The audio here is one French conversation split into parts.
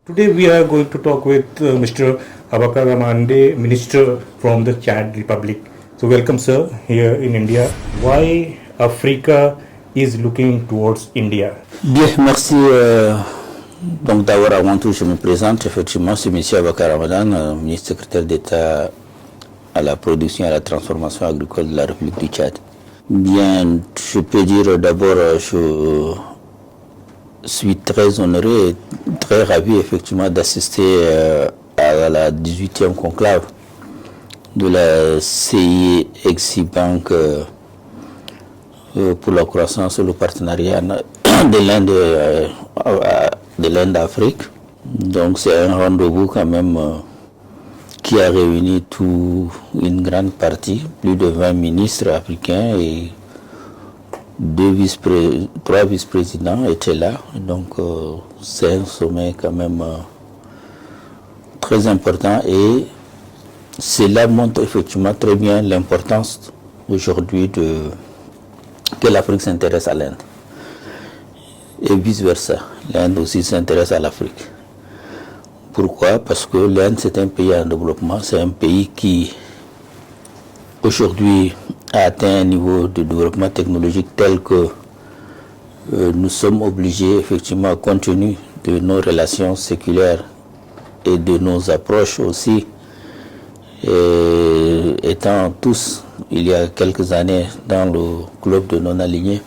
Today we are going to talk with Mr. Abakar Ramande, Minister from the Chad Republic. So welcome sir here in India. Why Africa is looking towards India? Bien, merci. Donc d'abord, avant tout, je me présente. Effectivement, c'est M. Abakar Ramadan, ministre secrétaire d'État à la production et à la transformation agricole de la République du Tchad. Bien, je peux dire d'abord, je suis très honoré et très ravi effectivement d'assister à la 18e conclave de la CI Exi Bank pour la croissance et le partenariat de l'Inde-Afrique. Donc c'est un rendez-vous quand même qui a réuni une grande partie, plus de 20 ministres africains et 3 vice-présidents étaient là. Donc c'est un sommet quand même très important et cela montre effectivement très bien l'importance aujourd'hui que l'Afrique s'intéresse à l'Inde. Et vice-versa, l'Inde aussi s'intéresse à l'Afrique. Pourquoi? Parce que l'Inde, c'est un pays en développement, c'est un pays qui, aujourd'hui, a atteint un niveau de développement technologique tel que nous sommes obligés, effectivement, compte tenu de nos relations séculaires et de nos approches aussi, étant tous, il y a quelques années, dans le club de non-alignés.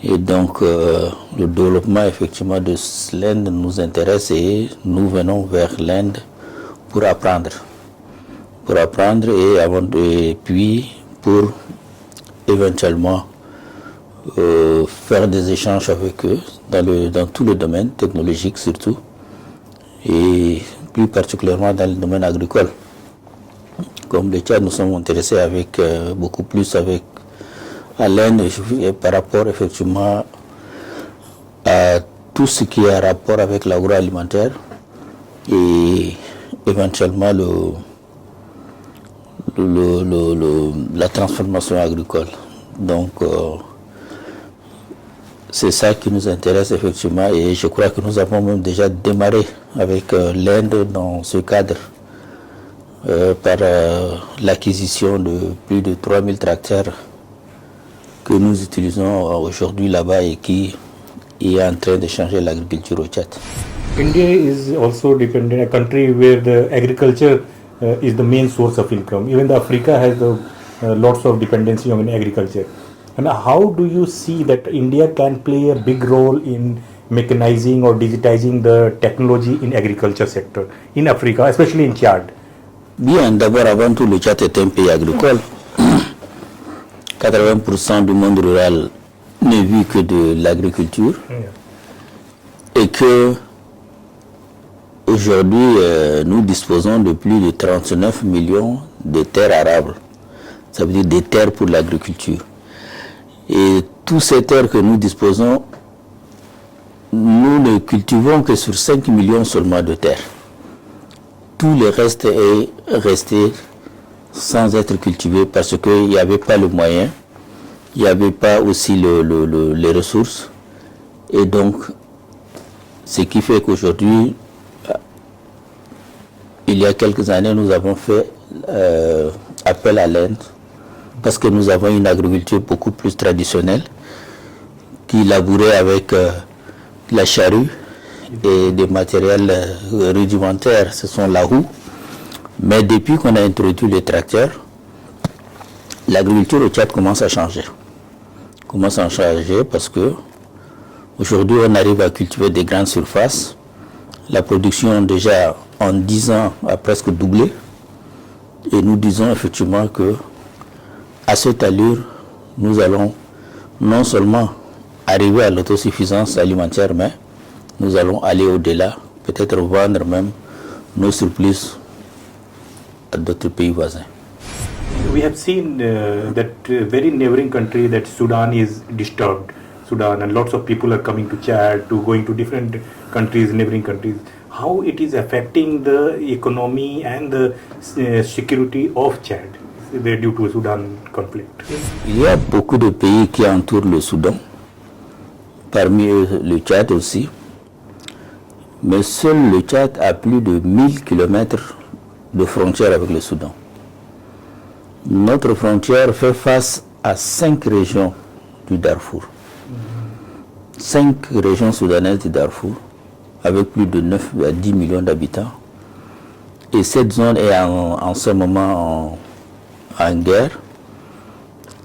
Et donc, le développement effectivement de l'Inde nous intéresse et nous venons vers l'Inde pour apprendre. Et puis pour éventuellement faire des échanges avec eux dans tous les domaines, technologiques surtout, et plus particulièrement dans le domaine agricole. Comme le Tchad, nous sommes intéressés beaucoup plus à l'Inde par rapport effectivement à tout ce qui a rapport avec l'agroalimentaire et éventuellement la transformation agricole. Donc c'est ça qui nous intéresse effectivement et je crois que nous avons même déjà démarré avec l'Inde dans ce cadre par l'acquisition de plus de 3000 tracteurs que nous utilisons aujourd'hui là-bas et qui est en train de changer l'agriculture au Tchad. India is also dependent a country where the agriculture is the main source of income. Even the Africa has lots of dependency on agriculture. And how do you see that India can play a big role in mechanizing or digitizing the technology in agriculture sector in Africa, especially in Tchad? Bien, d'abord avant tout, le Tchad est un pays agricole. 80% du monde rural ne vit que de l'agriculture et que aujourd'hui nous disposons de plus de 39 millions de terres arables, ça veut dire des terres pour l'agriculture. Et toutes ces terres que nous disposons, nous ne cultivons que sur 5 millions seulement de terres. Tout le reste est resté sans être cultivé parce qu'il n'y avait pas le moyen, il n'y avait pas aussi les ressources. Et donc, ce qui fait qu'aujourd'hui, il y a quelques années, nous avons fait appel à l'Inde parce que nous avons une agriculture beaucoup plus traditionnelle qui labourait avec la charrue et des matériels rudimentaires, ce sont la roue. Mais depuis qu'on a introduit les tracteurs, l'agriculture au Tchad commence à changer. Parce que aujourd'hui on arrive à cultiver des grandes surfaces. La production déjà en 10 ans a presque doublé. Et nous disons effectivement que à cette allure, nous allons non seulement arriver à l'autosuffisance alimentaire, mais nous allons aller au-delà, peut-être vendre même nos surplus à d'autres pays voisins. We have seen that very neighboring country, that Sudan, is disturbed. Sudan, and lots of people are coming to Chad, going to different countries, neighboring countries. How it is affecting the economy and the security of Chad due to Sudan conflict? Il y a beaucoup de pays qui entourent le Soudan, parmi eux le Tchad aussi. Mais seul le Tchad a plus de 1000 km de frontière avec le Soudan. Notre frontière fait face à 5 régions du Darfour. 5 régions soudanaises du Darfour, avec plus de 9 à 10 millions d'habitants. Et cette zone est en ce moment en guerre.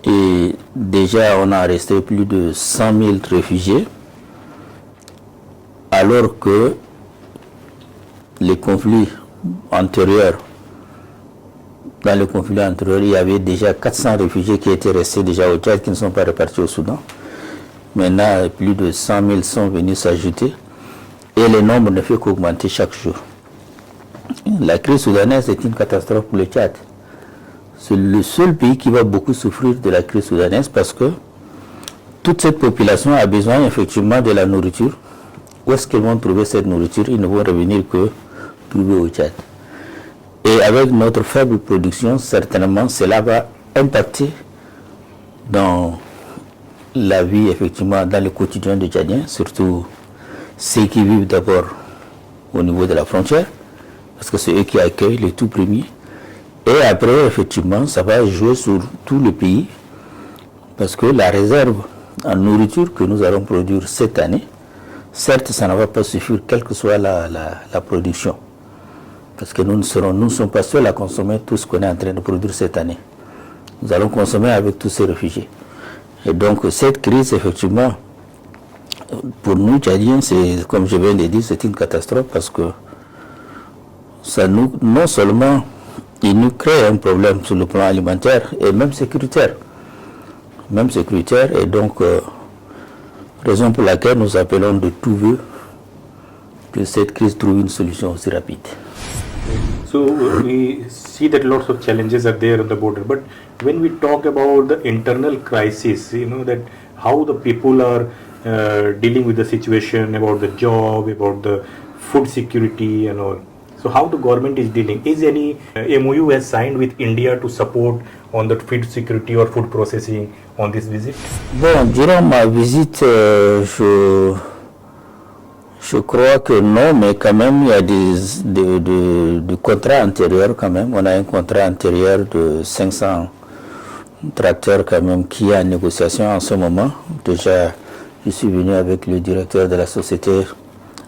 Et déjà, on a arrêté plus de 100 000 réfugiés, alors que les conflits antérieurs, dans le conflit antérieur, il y avait déjà 400 réfugiés qui étaient restés déjà au Tchad, qui ne sont pas repartis au Soudan. Maintenant, plus de 100 000 sont venus s'ajouter et le nombre ne fait qu'augmenter chaque jour. La crise soudanaise est une catastrophe pour le Tchad. C'est le seul pays qui va beaucoup souffrir de la crise soudanaise parce que toute cette population a besoin effectivement de la nourriture. Où est-ce qu'ils vont trouver cette nourriture? Ils ne vont revenir que trouver au Tchad. Et avec notre faible production, certainement, cela va impacter dans la vie, effectivement, dans le quotidien des Tchadiens, surtout ceux qui vivent d'abord au niveau de la frontière, parce que c'est eux qui accueillent les tout premiers. Et après, effectivement, ça va jouer sur tout le pays, parce que la réserve en nourriture que nous allons produire cette année, certes, ça ne va pas suffire, quelle que soit la production. Parce que nous ne sommes pas seuls à consommer tout ce qu'on est en train de produire cette année. Nous allons consommer avec tous ces réfugiés. Et donc, cette crise, effectivement, pour nous, Tchadiens, c'est, comme je viens de dire, c'est une catastrophe parce que ça nous, non seulement, il nous crée un problème sur le plan alimentaire et même sécuritaire. Même sécuritaire, et donc, raison pour laquelle nous appelons de tout vœu que cette crise trouve une solution aussi rapide. So we see that lots of challenges are there on the border, but when we talk about the internal crisis, that how the people are dealing with the situation, about the job, about the food security and all. So how the government is dealing? Is any MOU has signed with India to support on the food security or food processing on this visit? Bon, durant ma visite, je crois que non, mais quand même, il y a des contrats antérieurs quand même. On a un contrat antérieur de 500 tracteurs quand même qui est en négociation en ce moment. Déjà, je suis venu avec le directeur de la société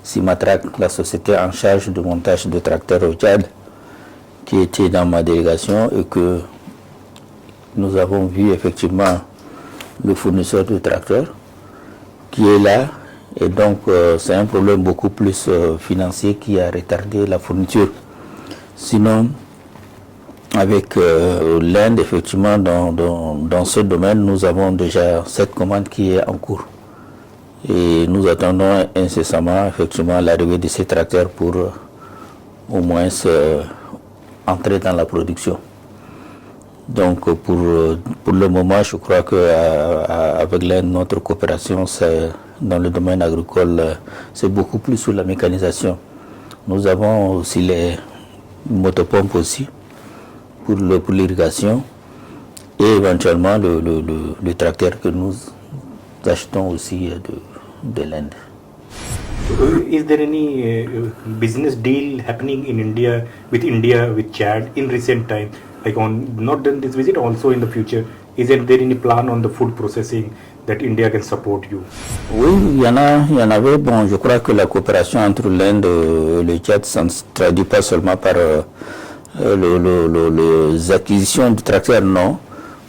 Simatrac, la société en charge du montage de tracteurs au Tchad, qui était dans ma délégation et que nous avons vu effectivement le fournisseur de tracteurs qui est là. Et donc, c'est un problème beaucoup plus financier qui a retardé la fourniture. Sinon, avec l'Inde, effectivement, dans ce domaine, nous avons déjà cette commande qui est en cours. Et nous attendons incessamment, effectivement, l'arrivée de ces tracteurs pour au moins entrer dans la production. Donc, pour le moment, je crois qu'avec l'Inde, notre coopération, c'est dans le domaine agricole, c'est beaucoup plus sur la mécanisation. Nous avons aussi les motopompes aussi pour l'irrigation et éventuellement le tracteur que nous achetons aussi de l'Inde. Is there any business deal happening in India, with Chad in recent time? Like not in this visit, also in the future, isn't there any plan on the food processing that India can support you? Oui, il y en avait. Bon, je crois que la coopération entre l'Inde et le Tchad ne se traduit pas seulement par les acquisitions de tracteurs, non.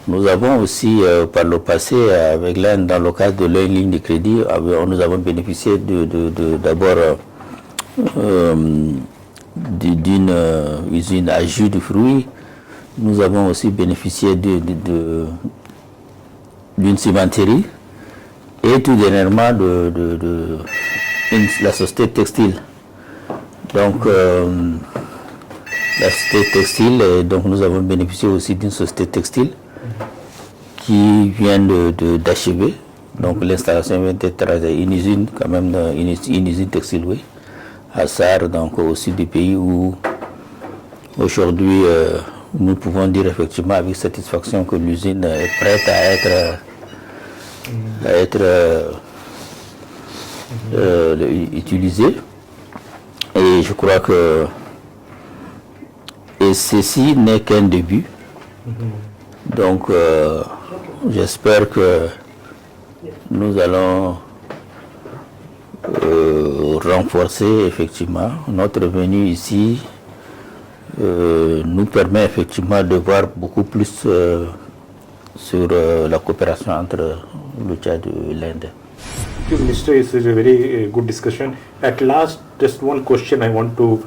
Nous avons aussi, par le passé, avec l'Inde, dans le cadre de leur ligne de crédit, nous avons bénéficié d'abord d'une usine à jus de fruits. Nous avons aussi bénéficié d'une cimenterie et tout dernièrement de la société textile. Donc, la société textile, et donc nous avons bénéficié aussi d'une société textile qui vient d'achever. Donc l'installation vient d'être une usine, quand même, une usine textile, oui, à Sarre, donc au sud du pays où aujourd'hui nous pouvons dire effectivement avec satisfaction que l'usine est prête à être utilisée. Et je crois que ceci n'est qu'un début. Donc, j'espère que nous allons renforcer effectivement notre venue ici. Nous permet effectivement de voir beaucoup plus sur la coopération entre le Tchad et l'Inde. Thank you, Minister. It's a very good discussion. At last, just one question I want to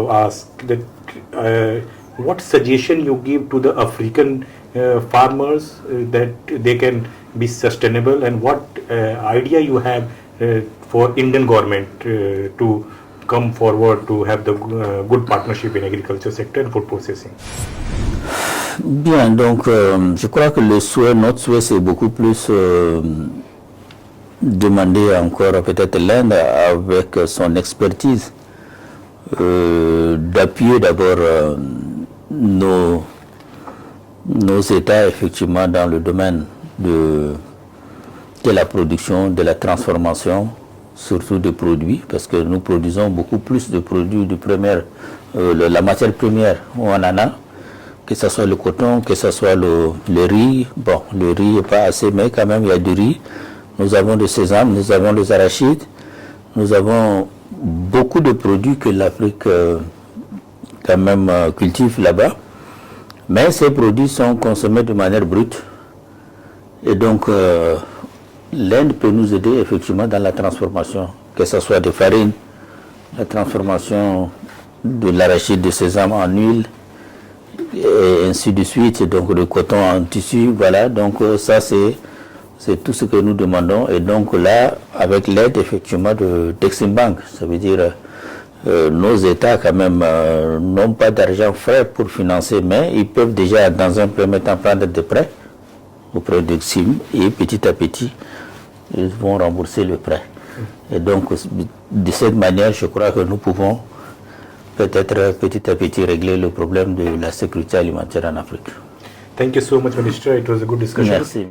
ask: that what suggestion you give to the African farmers that they can be sustainable, and what idea you have for Indian government to come forward to have the good partnership in agriculture sector and food processing? Bien, donc je crois que notre souhait c'est beaucoup plus demander encore peut-être l'Inde avec son expertise d'appuyer d'abord nos États effectivement dans le domaine de la production, de la transformation, surtout de produits, parce que nous produisons beaucoup plus de produits de la matière première où on en a, que ce soit le coton, que ce soit le riz. Bon, le riz n'est pas assez, mais quand même il y a du riz. Nous avons du sésame, nous avons des arachides, nous avons beaucoup de produits que l'Afrique quand même cultive là-bas. Mais ces produits sont consommés de manière brute. Et donc, l'Inde peut nous aider effectivement dans la transformation, que ce soit de farine, la transformation de l'arachide de sésame en huile, et ainsi de suite, donc le coton en tissu, voilà, donc ça c'est tout ce que nous demandons. Et donc là, avec l'aide effectivement d'Exim Bank, ça veut dire nos États quand même n'ont pas d'argent frais pour financer, mais ils peuvent déjà dans un premier temps prendre des prêts auprès d'Exim et petit à petit, ils vont rembourser le prêt. Et donc de cette manière, je crois que nous pouvons peut-être petit à petit régler le problème de la sécurité alimentaire en Afrique. Thank you so much, Minister. It was a good discussion. Merci.